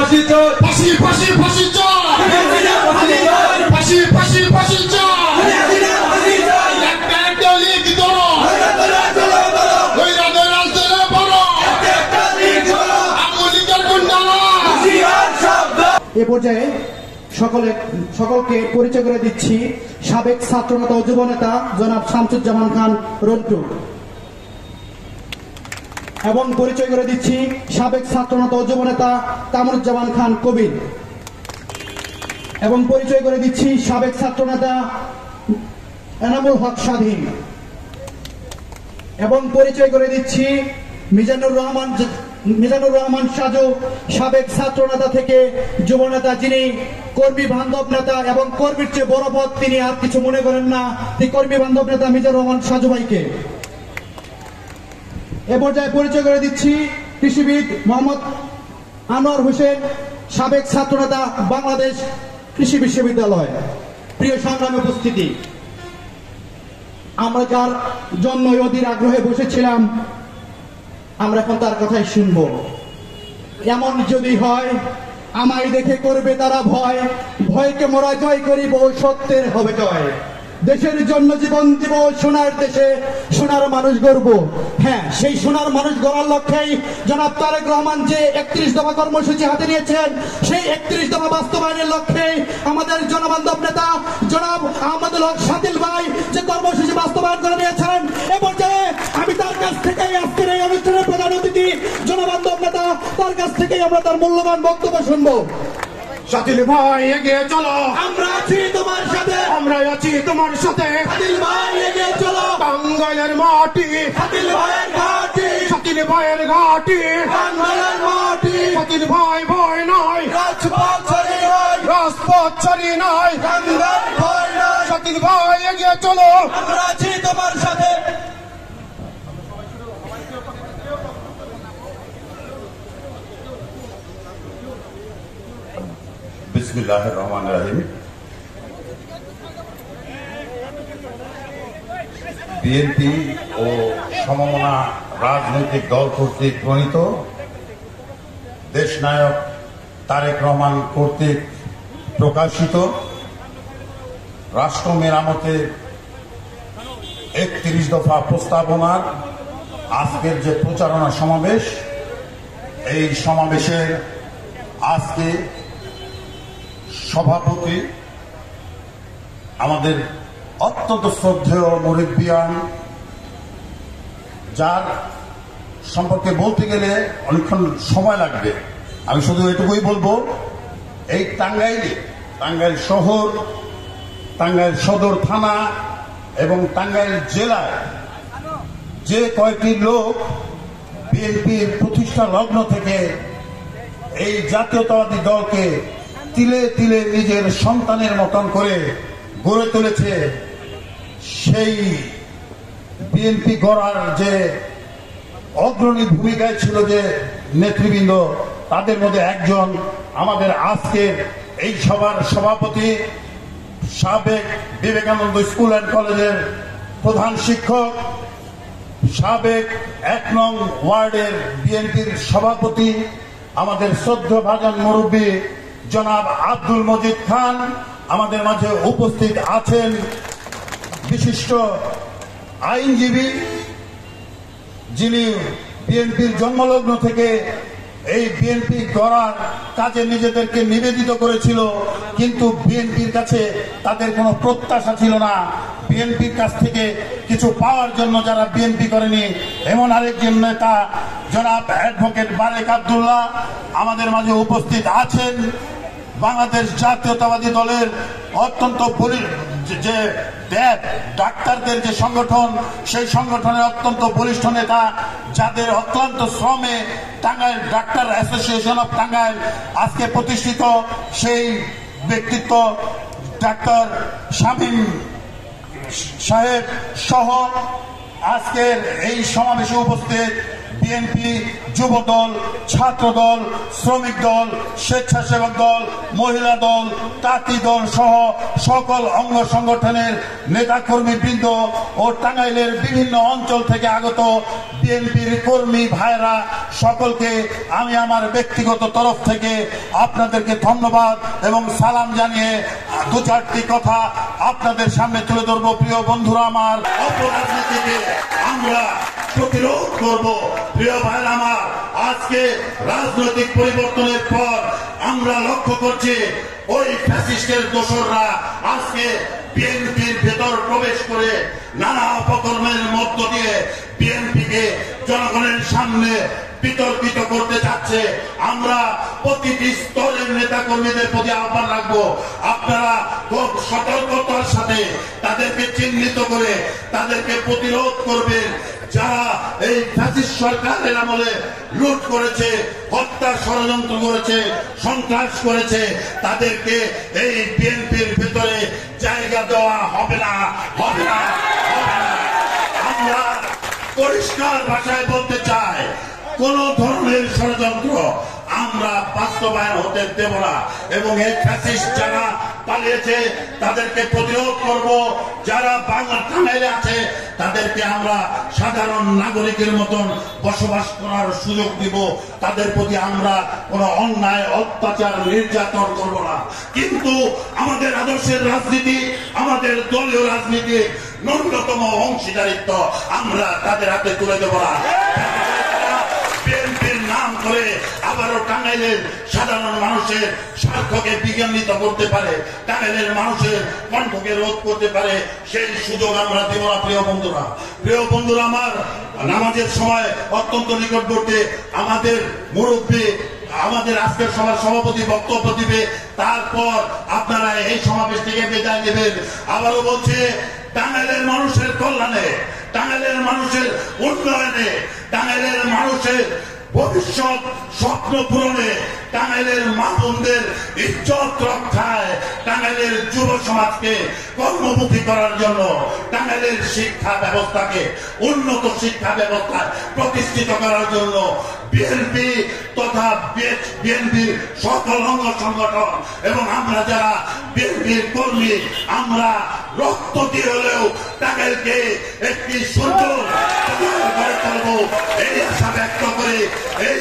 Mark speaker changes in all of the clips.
Speaker 1: ফাঁসি চাই,
Speaker 2: ফাঁসি ফাঁসি ফাঁসি চাই, ফাঁসি ফাঁসি ফাঁসি চাই, একটা একটা লিখ ধরো, ওইরাদের রাজধানী বড়, আমলিকের গুন্ডারা।
Speaker 3: এ পর্যায়ে সকলকে পরিচয় করে দিচ্ছি সাবেক ছাত্রনেতা ও যুবনেতা জনাব শামসুজ্জামান খান রন্টু, এবং পরিচয় করে দিচ্ছি সাবেক ছাত্রনেতা ও যুবনেতা কামরুজ্জামান খান কবির, এবং পরিচয় করে দিচ্ছি সাবেক ছাত্রনেতা এনামুল হক স্বাধীন, এবং পরিচয় করে দিচ্ছি মিজানুর রহমান সাজু, সাবেক ছাত্রনেতা থেকে যুবনেতা, যিনি কর্মী বান্ধব নেতা এবং কর্মীর চেয়ে বড় পদ তিনি আর কিছু মনে করেন না, তিনি কর্মী বান্ধব নেতা মিজানুর রহমান সাজু ভাইকে। এ পর্যায়ে পরিচয় করে দিচ্ছি কৃষিবিদ মোহাম্মদ আনোয়ার হোসেন, সাবেক ছাত্রনেতা বাংলাদেশ কৃষি বিশ্ববিদ্যালয়। প্রিয় সংগ্রামী উপস্থিতি, আমরা যার জন্য অধীর আগ্রহে বসেছিলাম, আমরা এখন তার কথাই শুনব। এমন যদি হয় আমায় দেখে করবে তারা ভয়, ভয়কে মোরা জয় করিব, সত্যের হবে জয়। দেশের জন্য জীবন দিব, সোনার দেশে সোনার মানুষ গড়ব। হ্যাঁ, সেই সোনার মানুষ গড়ার লক্ষ্যেই জনাব তারেক রহমান যে 31 দফা কর্মসূচি হাতে নিয়েছেন, সেই 31 দফা বাস্তবায়নের লক্ষ্যে আমাদের জনবান্ধব নেতা জনাব আহমদুল হক শাকিল ভাই যে কর্মসূচি বাস্তবায়ন করে নিয়েছেন, এ পর্যায়ে আমি তার কাছ থেকে আজকের এই অনুষ্ঠানের প্রধান অতিথি জনবান্ধব নেতা, তার কাছ থেকেই আমরা তার মূল্যবান বক্তব্য শুনবো।
Speaker 2: শাকিল ভাই এগিয়ে চলো,
Speaker 3: আমরা আছি তোমার সাথে,
Speaker 2: আমরা আছি তোমার সাথে।
Speaker 3: শাকিল ভাই এগিয়ে চলো,
Speaker 2: টাঙ্গাইলের মাটি,
Speaker 3: শাকিল ভাইয়ের ঘাটি,
Speaker 2: শাকিল ভাইয়ের ঘাটি,
Speaker 3: টাঙ্গাইলের মাটি,
Speaker 2: শাকিল ভাই ভয় নয়,
Speaker 3: রাজপথ ছাড়ি নয়,
Speaker 2: রাজপথ ছাড়ি নাই,
Speaker 3: টাঙ্গাইল ভয় নয়,
Speaker 2: শাকিল ভাই এগিয়ে চলো,
Speaker 3: আমরা আছি তোমার সাথে।
Speaker 4: বিসমিল্লাহির রহমানির রহিম। বিএনপি ও সমমনা রাজনৈতিক দল কর্তৃক প্রণীত দেশনায়ক তারেক রহমান কর্তৃক প্রকাশিত রাষ্ট্র মেরামতের 31 দফা প্রস্তাবনার আজকের যে প্রচারণা সমাবেশ, এই সমাবেশের আজকে সভাপতি আমাদের অত্যন্ত শ্রদ্ধেয় মুরব্বিয়ান, যার সম্পর্কে বলতে গেলে অনেকক্ষণ সময় লাগবে। আমি শুধু এটুকুই বলবো, এই টাঙ্গাইল শহর, টাঙ্গাইল সদর থানা এবং টাঙ্গাইল জেলায় যে কয়েকটি লোক বিএনপির প্রতিষ্ঠা লগ্ন থেকে এই জাতীয়তাবাদী দলকে তিলে তিলে নিজের সন্তানের মতন করে গড়ে তুলেছে, সেই বিএনপি গড়ার যে অগ্রণী ভূমিকায় ছিল যে নেতৃবৃন্দ, তাদের মধ্যে একজন আমাদের আজকের এই সভার সভাপতি, সাবেক বিবেকানন্দ স্কুল অ্যান্ড কলেজের প্রধান শিক্ষক, সাবেক 1 নং ওয়ার্ডের বিএনপির সভাপতি, আমাদের শ্রদ্ধেয়ভাজন মুরব্বী জনাব আব্দুল মজিদ খান আমাদের মাঝে উপস্থিত আছেন। বিশিষ্ট আইনজীবী, যিনি বিএনপির জন্মলগ্ন থেকে এই বিএনপি গড়ার কাজে নিজেদেরকে নিবেদিত করেছিল, কিন্তু বিএনপির কাছে তাদের কোনো প্রত্যাশা ছিল না বিএনপির কাছ থেকে কিছু পাওয়ার জন্য, যারা বিএনপি করেনি। এমন আরেকজন নেতা জনাব অ্যাডভোকেট বারেক আব্দুল্লাহ আমাদের মাঝে উপস্থিত আছেন। বাংলাদেশ জাতীয়তাবাদী দলের অত্যন্ত যে ডাক্তারদের যে সংগঠন, সেই সংগঠনের অত্যন্ত বলিষ্ঠ নেতা, যাদের অক্লান্ত শ্রমে Tangail doctor association of Tangail আজকে প্রতিষ্ঠিত, সেই ব্যক্তিত্ব ডাক্তার শামীম সাহেব সহ আজকের এই সমাবেশে উপস্থিত বিএনপি, যুবদল, ছাত্রদল, শ্রমিক দল, স্বেচ্ছাসেবক দল, মহিলা দল, তাঁতি দল সহ সকল অঙ্গ সংগঠনের নেতাকর্মী বৃন্দ ও টাঙ্গাইলের বিভিন্ন অঞ্চল থেকে আগত বিএনপির কর্মী ভাইরা সকলকে আমি আমার ব্যক্তিগত তরফ থেকে আপনাদেরকে ধন্যবাদ এবং সালাম জানিয়ে দু চারটি কথা আপনাদের সামনে তুলে ধরবো। প্রিয় বন্ধুরা আমার, অপরাজনীতিকে আমরা প্রতিরোধ করব। প্রিয় ভাইরা আমার, আজকে রাজনৈতিক পরিবর্তনের পর আমরা লক্ষ্য করছি ওই ফ্যাসিস্টের দোসররা আজকে বিএনপির ভেতর প্রবেশ করে নানা অপকর্মের মধ্য দিয়ে বিএনপিকে জনগণের সামনে বিতর্কিত করতে যাচ্ছে। আমরা প্রতিটি স্তরের নেতা কর্মীদের প্রতি আহ্বান রাখবো, আপনারা খুব সতর্কতার সাথে তাদেরকে চিহ্নিত করে তাদেরকে প্রতিরোধ করবেন। যারা এই ফ্যাসিস্ট সরকারের আমলে লুট করেছে, হত্যার ষড়যন্ত্র করেছে, সন্ত্রাস করেছে, তাদেরকে এই বিএনপির ভেতরে জায়গা দেওয়া হবে না, হবে না, হবে না। আমরা পরিষ্কার ভাষায় বলতে চাই, কোন ধরনের ষড়যন্ত্র আমরা বাস্তবায়ন হতে দেব না এবং এই ফ্যাসিস্ট যারা পালিয়েছে তাদেরকে প্রতিরোধ করব। যারা টাঙ্গাইলে আছে তাদেরকে আমরা সাধারণ নাগরিকের মতন বসবাস করার সুযোগ দিব। তাদের প্রতি আমরা কোনো অন্যায়, অত্যাচার, নির্যাতন করব না। কিন্তু আমাদের আদর্শের রাজনীতি, আমাদের দলীয় রাজনীতি ন্যূনতম অংশীদারিত্ব আমরা তাদের হাতে তুলে দেব না। বিএনপির নাম করে আবারও টাঙ্গাইলের সাধারণ মানুষের স্বার্থকে বিজ্ঞানিত করতে পারে, টাঙ্গাইলের মানুষের কণ্ঠকে রোধ করতে পারে, সেই সুযোগ আমরা দেব না। প্রিয় বন্ধুরা, প্রিয় বন্ধুরা আমার, নামাজের সময় অত্যন্ত নিকটবর্তী আমাদের মুরব্বী আমাদের আজকের সভার সভাপতি বক্তব্য দিবে, তারপর আপনারা এই সমাবেশ থেকে বিদায় নেবেন। আবারও বলছে, টাঙ্গাইলের মানুষের কল্যাণে, টাঙ্গাইলের মানুষের উন্নয়নে, টাঙ্গাইলের মানুষের ভবিষ্যৎ স্বপ্ন পূরণে, টাঙ্গাইলের মা বোনদের ইজ্জত রক্ষায়, টাঙ্গাইলের যুব সমাজকে কর্মমুখী করার জন্য, টাঙ্গাইলের শিক্ষা ব্যবস্থাকে উন্নত শিক্ষা ব্যবস্থায় প্রতিষ্ঠিত করার জন্য বিএনপি তথা বিএনপির সকল অঙ্গ সংগঠন এবং আমরা যারা বিএনপির কর্মী, আমরা রক্ত দিয়ে হলেও টাঙ্গাইলকে একটি সুন্দর গড়ে তুলব, এই আশা ব্যক্ত করে, এই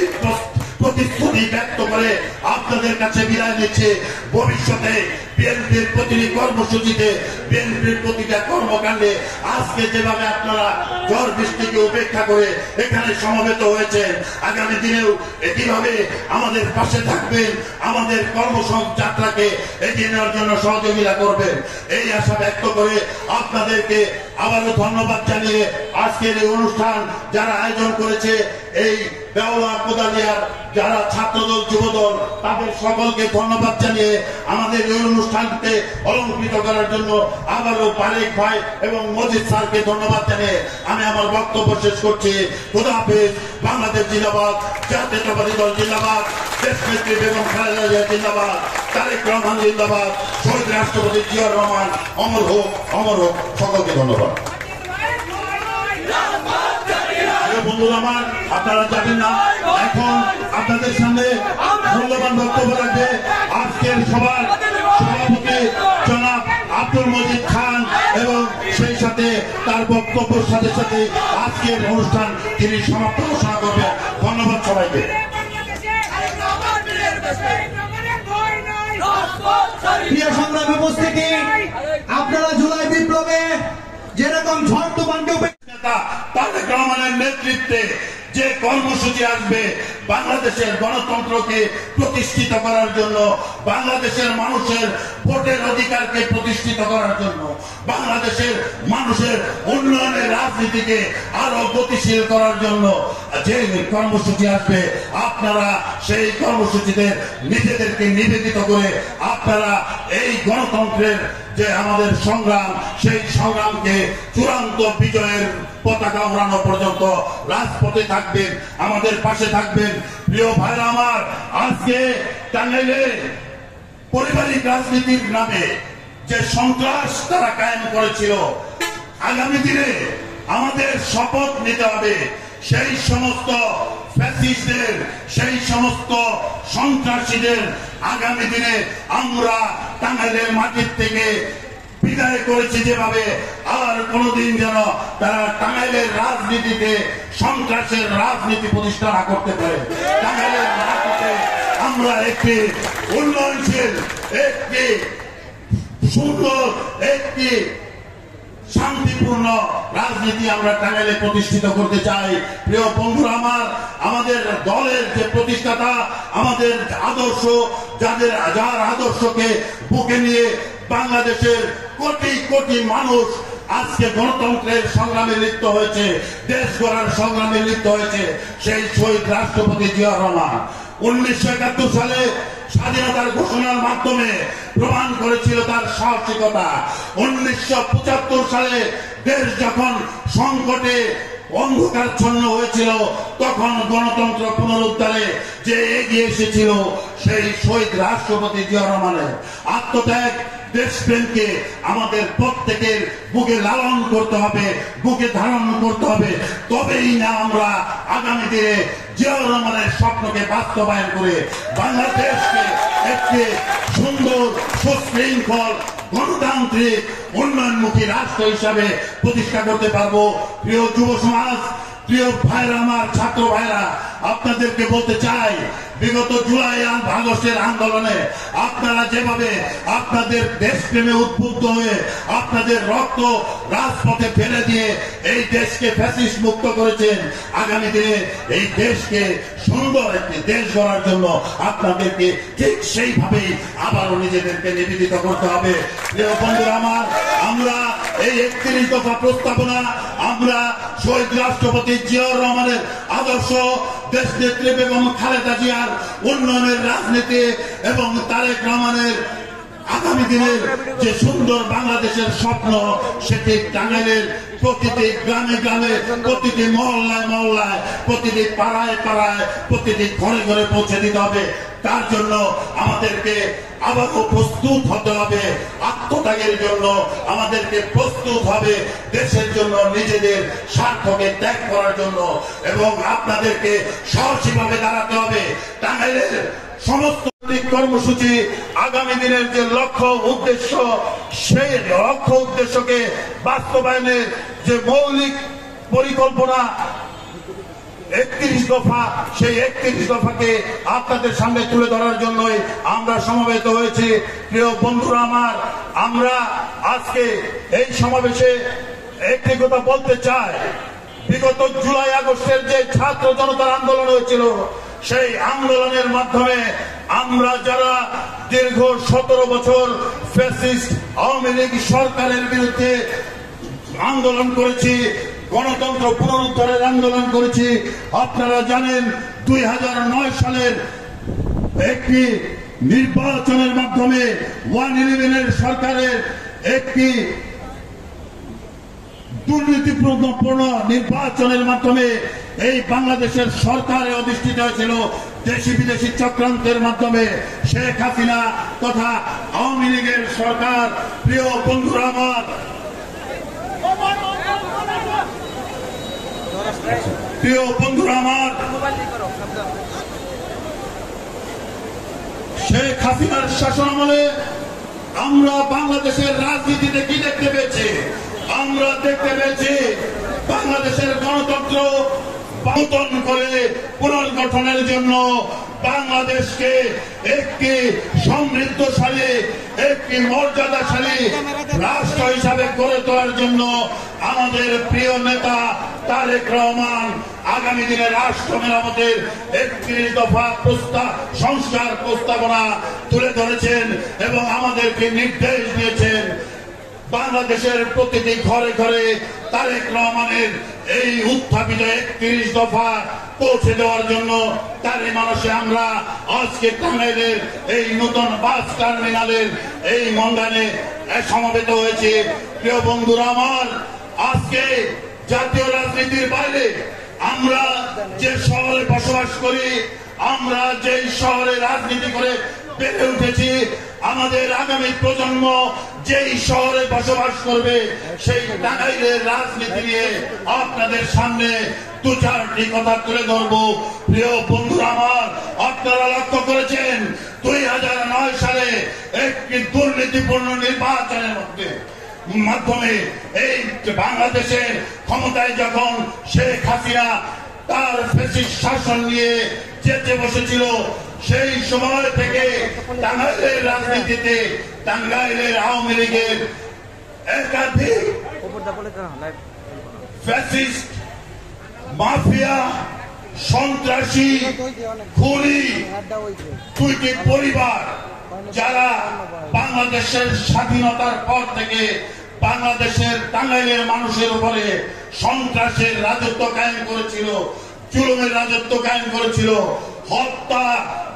Speaker 4: প্রতিশ্রুতি ব্যক্ত করে আপনাদের কাছে বিদায় নিচ্ছে। ভবিষ্যতে বিএনপির প্রতিটি কর্মসূচিতে, বিএনপির প্রতিটা কর্মকাণ্ডে আজকে যেভাবে আপনারা ঝড় বৃষ্টিকে উপেক্ষা করে এখানে সমবেত হয়েছেন, আগামী দিনেও একইভাবে আমাদের পাশে থাকবেন, আমাদের কর্মযাত্রাকে এগিয়ে নেওয়ার জন্য সহযোগিতা করবেন, এই আশা ব্যক্ত করে আপনাদেরকে আবারও ধন্যবাদ জানিয়ে আজকের এই অনুষ্ঠান যারা আয়োজন করেছে, এই দেওয়া কোদালিয়ার যারা ছাত্রদল, যুবদল, তাদের সকলকে ধন্যবাদ জানিয়ে আমাদের এই অনুষ্ঠানকে অলঙ্কৃত করার জন্য আবারও পারেক ভাই এবং মজিদ স্যারকে ধন্যবাদ জানিয়ে আমি আমার বক্তব্য শেষ করছি। খোদা হাফেজ। বাংলাদেশ জিন্দাবাদ, জাতীয়তাবাদী দল জিন্দাবাদ, দেশনেত্রী বেগম খালেদা জিয়া জিন্দাবাদ, তারেক রহমান জিন্দাবাদ, শহীদ রাষ্ট্রপতি জিয়াউর রহমান অমর হোক, অমর হোক। সকলকে ধন্যবাদ। বন্ধুরা আমার, আপনারা জানেন না, এখন আপনাদের সামনে মূল্যবান বক্তব্য রাখবে আজকের সভার সভাপতি জনাব আব্দুল মজিদ খান এবং সেই সাথে তার বক্তব্যের সাথে সাথে আজকের অনুষ্ঠান তিনি সমাপ্ত ঘোষণা করবেন। ধন্যবাদ সবাইকে।
Speaker 3: প্রিয় সংগ্রামী উপস্থিতি, আপনারা জুলাই বিপ্লবে যেরকম ঝড় তুফানকে
Speaker 4: তারেক রহমানের নেতৃত্বে যে কর্মসূচি আসবে বাংলাদেশের গণতন্ত্রকে প্রতিষ্ঠিত করার জন্য, বাংলাদেশের মানুষের ভোটের অধিকারকে প্রতিষ্ঠিত করার জন্য, বাংলাদেশের মানুষের উন্নয়নের রাজনীতিকে আরো গতিশীল করার জন্য যে কর্মসূচি আসবে, আপনারা সেই কর্মসূচিতে নিজেদেরকে নিবেদিত করে আপনারা এই গণতন্ত্রের যে আমাদের সংগ্রাম, সেই সংগ্রামকে চূড়ান্ত বিজয়ের পতাকা উড়ানো পর্যন্ত রাজপথে থাকবেন, আমাদের পাশে থাকবেন। প্রিয় ভাইরা আমার, আজকে টাঙ্গাইলে পারিবারিক রাজনীতির নামে যে সন্ত্রাস তারা কায়েম করেছিল, আগামী দিনে আমাদের শপথ নিতে হবে সেই সমস্ত ফ্যাসিস্টদের, সেই সমস্ত সন্ত্রাসীদের আগামী দিনে আমরা টাঙ্গাইলের মাটির থেকে বিদায় করেছি, যেভাবে আর কোনদিন যেন তারা টাঙ্গাইলের রাজনীতিতে সন্ত্রাসের রাজনীতি প্রতিষ্ঠা না করতে পারে। টাঙ্গাইলের মাটিতে আমরা একটি উন্নয়নশীল, একটি সুন্দর, একটি শান্তিপূর্ণ রাজনীতি আমরা টাঙ্গাইলে প্রতিষ্ঠিত করতে চাই। প্রিয় বন্ধুরা আমার, আমাদের দলের যে প্রতিষ্ঠাতা, আমাদের আদর্শ, যার আদর্শকে বুকে নিয়ে বাংলাদেশের কোটি কোটি মানুষ আজকে গণতন্ত্রের সংগ্রামে লিপ্ত হয়েছে, দেশ গড়ার সংগ্রামে লিপ্ত হয়েছে, সেই শহীদ রাষ্ট্রপতি জিয়া রহমান 1971 সালে স্বাধীনতার ঘোষণার মাধ্যমে প্রমাণ করেছিল তার সাহসিকতা। 1975 সালে দেশ যখন সংকটে অন্ধকারচ্ছন্ন হয়েছিল, তখন গণতন্ত্র পুনরুদ্ধারে যে এগিয়ে এসেছিল সেই শহীদ রাষ্ট্রপতি জিয়া রহমানের আত্মত্যাগ, দেশপ্রেমকে আমাদের প্রত্যেকের বুকে লালন করতে হবে, বুকে ধারণ করতে হবে। তবেই না আমরা আগামী দিনে জিয়াউর রহমানের স্বপ্নকে বাস্তবায়ন করে বাংলাদেশকে একটি সুন্দর, সুশৃঙ্খল, গণতান্ত্রিক, উন্নয়নমুখী রাষ্ট্র হিসাবে প্রতিষ্ঠা করতে পারবো। প্রিয় যুব সমাজ, প্রিয় ভাইরা আমার, ছাত্র ভাইরা, আপনাদেরকে বলতে চাই, বিগত জুলাই আগস্টের আন্দোলনে আপনারা যেভাবে আপনাদের দেশপ্রেমে উদ্বুদ্ধ হয়ে আপনাদের রক্ত রাজপথে ফেলে দিয়ে এই দেশকে ফ্যাসিস্ট মুক্ত করেছেন, আগামী দিনে এই দেশকে সুন্দর একটি দেশ গড়ার জন্য আপনাদেরকে ঠিক সেইভাবেই আবারও নিজেদেরকে নিবেদিত করতে হবে। প্রিয় বন্ধুরা আমার, আমরা এই 31 দফা প্রস্তাবনা, আমরা শহীদ রাষ্ট্রপতি জিয়াউর রহমানের আদর্শ, দেশ নেত্রী বেগম খালেদা জিয়ার উন্নয়নের রাজনীতি এবং তারেক রহমানের আগামী দিনের যে সুন্দর বাংলাদেশের স্বপ্ন, সেটি টাঙ্গাইলের প্রতিটি গ্রামে গ্রামে, প্রতিটি মহল্লায় মহল্লায়, প্রতিটি পাড়ায় পাড়ায়, প্রতিটি ঘরে ঘরে পৌঁছে দিতে হবে। তার জন্য আমাদেরকে আবারও প্রস্তুত হতে হবে, আত্মত্যাগের জন্য আমাদেরকে প্রস্তুত হবে, দেশের জন্য নিজেদের স্বার্থকে ত্যাগ করার জন্য, এবং আপনাদেরকে সাহসীভাবে দাঁড়াতে হবে। টাঙ্গাইলের সমস্ত কর্মসূচি, আগামী দিনের যে লক্ষ্য উদ্দেশ্য, সেই লক্ষ্য উদ্দেশ্যকে বাস্তবায়নের যে মৌলিক পরিকল্পনা 31 দফা, সেই 31 দফাকে আপনাদের সামনে তুলে ধরার জন্যই আমরা সমবেত হয়েছি। প্রিয় বন্ধুরা আমার, আমরা আজকে এই সমাবেশে একটি কথা বলতে চাই, বিগত জুলাই আগস্টের যে ছাত্র জনতার আন্দোলন হয়েছিল, সেই আন্দোলনের মাধ্যমে আমরা যারা দীর্ঘ 17 বছর ফ্যাসিস্ট আওয়ামী লীগ সরকারের বিরুদ্ধে আন্দোলন করেছি, গণতন্ত্র পুনরুদ্ধারের আন্দোলন করেছি, আপনারা জানেন 2009 সালের একটি নির্বাচনের মাধ্যমে 111 সরকারের একটি দুর্নীতিপূর্ণ নির্বাচনের মাধ্যমে এই বাংলাদেশের সরকারে অধিষ্ঠিত হয়েছিল দেশি বিদেশি চক্রান্তের মাধ্যমে শেখ হাসিনা তথা আওয়ামী লীগের সরকার। প্রিয় বন্ধুরা আমার, শেখ হাসিনার শাসনামলে আমরা বাংলাদেশের রাজনীতিতে কি দেখতে পেয়েছি? আমরা দেখতে পেয়েছি বাংলাদেশের গণতন্ত্র নতুন করে পুনর্গঠনের জন্য বাংলাদেশকে একটি সমৃদ্ধশালী, একটি মর্যাদাশালী রাষ্ট্র হিসাবে গড়ে তোলার জন্য আমাদের প্রিয় নেতা তারেক রহমান আগামী দিনে রাষ্ট্র মেরামতের 31 দফা সংস্কার প্রস্তাবনা তুলে ধরেছেন এবং আমাদেরকে নির্দেশ দিয়েছেন বাংলাদেশের প্রতিটি ঘরে ঘরে তারেক রহমানের এই উত্থাপিত 31 দফা পৌঁছে দেওয়ার জন্য। তারই মানুষে আমরা আজকে টাঙ্গাইলের এই নতুন বাস টার্মিনালের এই ময়দানে সমবেত হয়েছি। প্রিয় বন্ধুরা আমার, আজকে জাতীয় রাজনীতির বাইরে আমরা যে শহরে বসবাস করি, আমরা যে শহরে রাজনীতি করে বেড়ে উঠেছি, আমাদের আগামী প্রজন্ম যেই শহরে বসবাস করবে সেই টাঙ্গাইলের রাজনীতি নিয়ে আপনাদের সামনে দু চারটি কথা তুলে ধরবো। প্রিয় বন্ধুরা আমার, আপনারা লক্ষ্য করেছেন 2009 সালে একটি দুর্নীতিপূর্ণ নির্বাচনের মাধ্যমে এই বাংলাদেশের ক্ষমতায় যখন শেখ হাসিনা তার ফ্যাসিস্ট শাসন নিয়ে যেতে বসেছিল, সেই সময় থেকে টাঙ্গাইলের রাজনীতিতে টাঙ্গাইলের আওয়ামী লীগের একাধিক ফ্যাসিস্ট, মাফিয়া, সন্ত্রাসী, খুনি, দুইটি পরিবার যারা বাংলাদেশের স্বাধীনতার পর থেকে বাংলাদেশের টাঙ্গাইলের মানুষের উপরে সন্ত্রাসের রাজত্ব কায়েম করেছিল, জুলুমের রাজত্ব কায়েম করেছিল, হত্যা,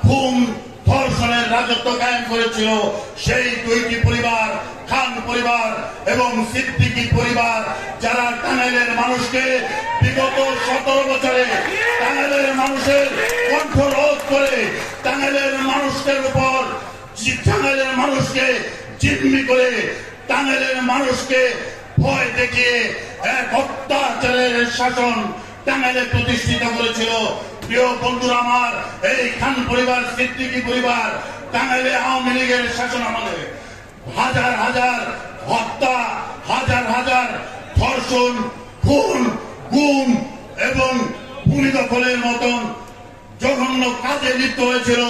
Speaker 4: খুন, ধর্ষণের রাজত্ব কায়েম করেছিল, সেই দুইটি পরিবার খান পরিবার এবং সিদ্দিকী পরিবার যারা টাঙ্গাইলের মানুষকে বিগত 17 বছরে টাঙ্গাইলের মানুষের কণ্ঠ রোধ করে টাঙ্গাইলের মানুষের উপর টাঙ্গাইলের মানুষকে জিম্মি করে টাঙ্গাইলের মানুষকে ভয় দেখিয়ে এক অত্যাচারের শাসন টাঙ্গাইলে প্রতিষ্ঠিত করেছিল। প্রিয় বন্ধুরা আমার, এই খান পরিবার, সিদ্দিকী পরিবার টাঙ্গাইলে আওয়ামী লীগের শাসন আমলে হাজার হাজার হত্যা, হাজার হাজার ধর্ষণ, খুন, গুম এবং ভূমি দখলের মতন জঘন্য কাজে লিপ্ত হয়েছিল।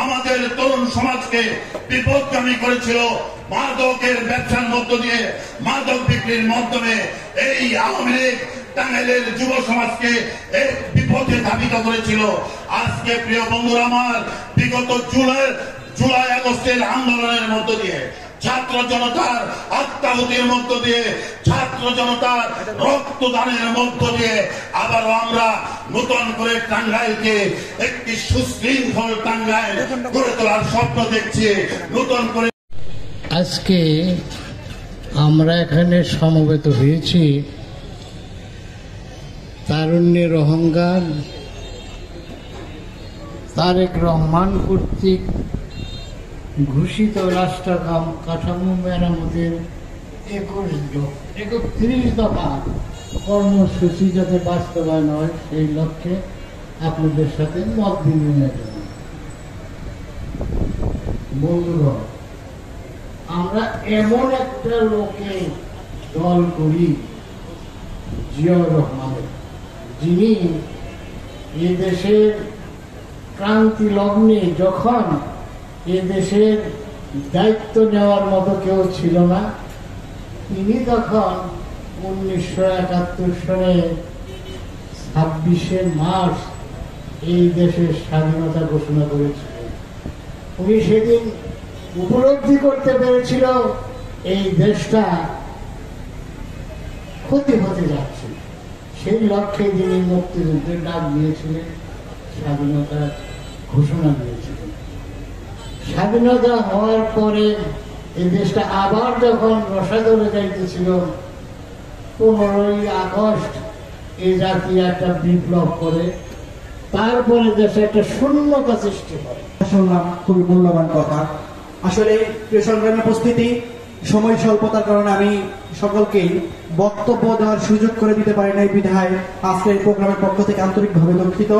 Speaker 4: আমাদের তরুণ সমাজকে বিপদগামী করেছিল। মাদকের ব্যবসার মধ্য দিয়ে, মাদক বিক্রির মাধ্যমে এই আওয়ামী লীগ টাঙ্গাইলের যুব সমাজকে এক বিপদে ধাবিত করেছিল। আজকে প্রিয় বন্ধুরা আমার, বিগত জুলাই আগস্টের আন্দোলনের মধ্য দিয়ে, ছাত্র জনতার আত্মাহুতির মধ্য দিয়ে, ছাত্র জনতার রক্তদানের মধ্য দিয়ে আবারও আমরা নতুন করে টাঙ্গাইলকে একটি সুশৃঙ্খল টাঙ্গাইল গড়ে তোলার স্বপ্ন দেখছি। নতুন করে
Speaker 1: আজকে আমরা এখানে সমবেত হয়েছি তারুণ্যের অহংকার তারেক রহমান কর্তৃক ঘোষিত রাষ্ট্র কাঠামো মেরামতের 31 দফা কর্মসূচি যাতে বাস্তবায়ন হয় সেই লক্ষ্যে আপনাদের সাথে মত বিনিময় জন্য। বন্ধুরা, আমরা এমন একটা লোকে দল করি, জিয়াউর রহমানের, যিনি এ দেশের ক্রান্তি লগ্নে যখন এ দেশের দায়িত্ব নেওয়ার মতো কেউ ছিল না, তিনি তখন 1971 সালে 26শে মার্চ এই দেশের স্বাধীনতা ঘোষণা করেছিলেন। উনি সেদিন উপলব্ধি করতে পেরেছিল এই দেশটা ক্ষতি হতে যাচ্ছে। সেই লক্ষ্যে তিনি মুক্তিযুদ্ধের ডাক দিয়েছিলেন, স্বাধীনতার ঘোষণা দিয়েছিলেন। স্বাধীনতা হওয়ার পরে এই দেশটা আবার যখন রসাতলে যাইতেছিল, 15ই আগস্ট এই জাতি একটা বিপ্লব করে, তারপরে দেশে একটা শূন্যতা সৃষ্টি হয়।
Speaker 3: শুনলাম খুবই মূল্যবান কথা। আসলে প্রিয় সংগ্রামী উপস্থিতি, সময় স্বল্পতার কারণে আমি সকলকেই বক্তব্য দেওয়ার সুযোগ করে দিতে পারি নাই, বিধায় আজকে এই প্রোগ্রামের পক্ষ থেকে আন্তরিকভাবে দুঃখিত।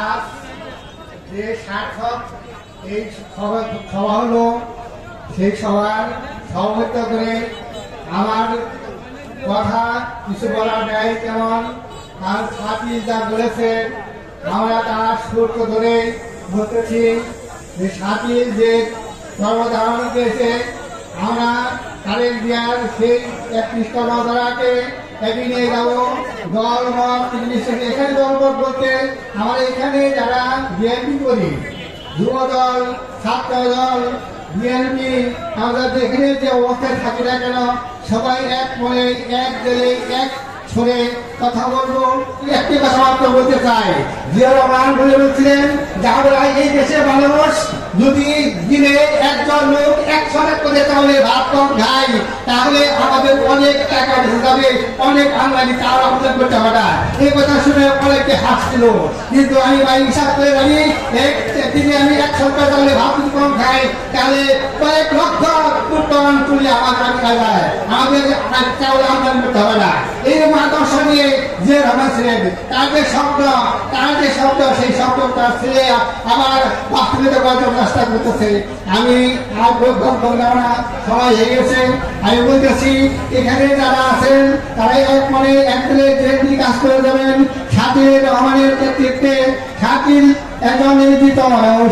Speaker 5: আজ যে সার্থক এই সভা হলো, সেই সভার সভাপতিত্ব করে আমার কথা কিছু বলার নেই। যেমন তার সাথী যা বলেছে, আমরা তার সুরকে ধরে বলতেছি যে সাথী যে সর্বধারণ করেছে, আমরা তারেক জিয়ার সেই 31তম ধারাকে এগিয়ে নিয়ে যাবো। দল মত এখানে দলমত বলতে আমরা এখানে যারা বিএনপি করি, যুব দল, ছাত্র দল, বিএনপি, আমরা যেখানে যে অবস্থায় থাকি না কেন, সবাই এক মনে, এক দলে, এক শুনে কথা বলবো, একটি কথা মাত্র বলতে চাই। জিয়া রহমান বলে বলছিলেন যে আমরা এই দেশের মানুষ যদি দিনে একজন লোক 100 করে চাউলে ভাত কম খাই, তাহলে আমাদের অনেক টাকা বেঁচে যাবে, অনেক আমদানি চাল আমদানি করতে হবে না। এই কথা শুনে অনেকে হাসছিল, কিন্তু আমি ভাই হিসাব করে জানি দিনে আমি 100 করে চাউলে ভাত কম খাই, তাহলে কয়েক লক্ষ টন তুলে আমাদের খাওয়া যায়, আমাদের চাউল আমদানি করতে হবে না। এই আদর্শ নিয়ে যে রহমান ছিলেন, তার যে শব্দ সেই শব্দ তার ছেলে আমার বাস্তবিত করার চেষ্টা করতেছে। আমি আর সময় হয়ে গেছে, আমি বলতেছি এখানে যারা আছেন তারাই এক মনে একদিনে কাজ করে যাবেন। শাকিল রহমানের নেতৃত্বে শাকিল একজন নির্দিত মানুষ,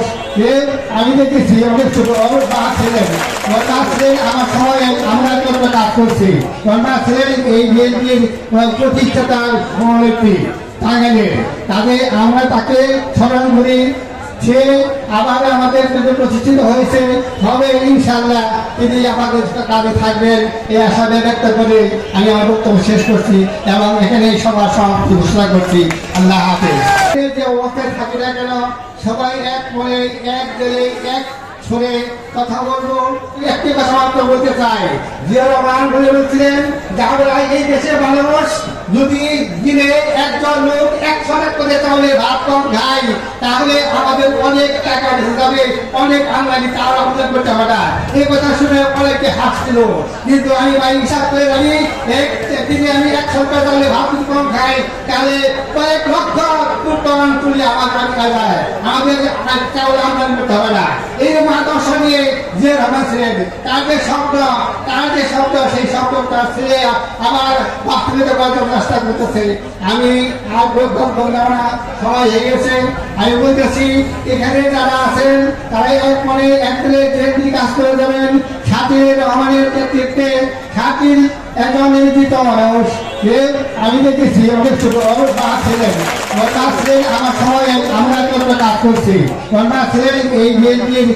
Speaker 5: আমি দেখেছি অনেক ছোট ছিলেন আমার সময় আমরা কাজ করছি। ছিলেন এই বিএনপির প্রতিষ্ঠাতার মনোনীতি টাঙ্গাইলে, তাদের আমরা তাকে স্মরণ করি। সে আবার আমাদের প্রতিষ্ঠিত হয়েছে, হবে ইনশাআল্লাহ তিনি আমাদের কাজে থাকবেন এই আশা ব্যক্ত করে আমি আমার বক্তব্য শেষ করছি এবং এখানে সবার সমাপ্তি ঘোষণা করছি। আল্লাহ হাফেজ। যে অবস্থায় থাকি না কেন, সবাই এক মনে এক দিলে এক শুনে কথা বলবো, একটি কথা মাত্র বলতে চাই। জিয়া রহমান বলে বলছিলেন যে আমরা এই দেশের মানুষ যদি দিনে একজন লোক 100 করে চাউলে ভাত কম খাই, তাহলে আমাদের অনেক টাকা বেঁচে যাবে, অনেক আমদানি চাল আমদানি করতে হবে না। এই কথা শুনে অনেকে হাসছিল, কিন্তু আমি ভাই হিসাব করে জানি দিনে আমি 100 করে চাউলে ভাত কম খাই, তাহলে কয়েক লক্ষ টন তুলে আমাদের খাওয়া যায়, আমাদের চাউল আমদানি করতে হবে না। এই আদর্শ নিয়ে যে রহমান ছিলেন, তার যে শব্দ সেই শব্দ তার ছেলে আমার বাস্তবিত করার চেষ্টা করতেছে। আমি আর সময় হয়ে গেছে, আমি বলতেছি এখানে যারা আছেন তারাই এক মনে একদিনে কাজ করে যাবেন। শাকিল রহমানের নেতৃত্বে শাকিল একজন নির্দিত মানুষ, আমি দেখেছি অনেক ছোট ছিলেন আমার সময় আমরা কাজ করছি। ছিলেন এই বিএনপির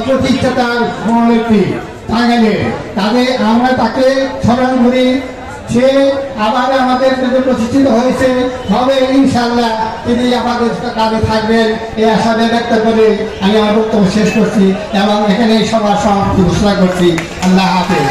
Speaker 5: প্রতিষ্ঠাতার মনোনীতি টাঙ্গাইলে, তাদের আমরা তাকে স্মরণ করি। সে আবার আমাদের প্রতিষ্ঠিত হয়েছে, হবে ইনশাআল্লাহ তিনি আমাদের কাজে থাকবেন এই আশা ব্যক্ত করে আমি আমার বক্তব্য শেষ করছি এবং এখানে সবার সমাপ্তি ঘোষণা করছি। আল্লাহ হাফেজ।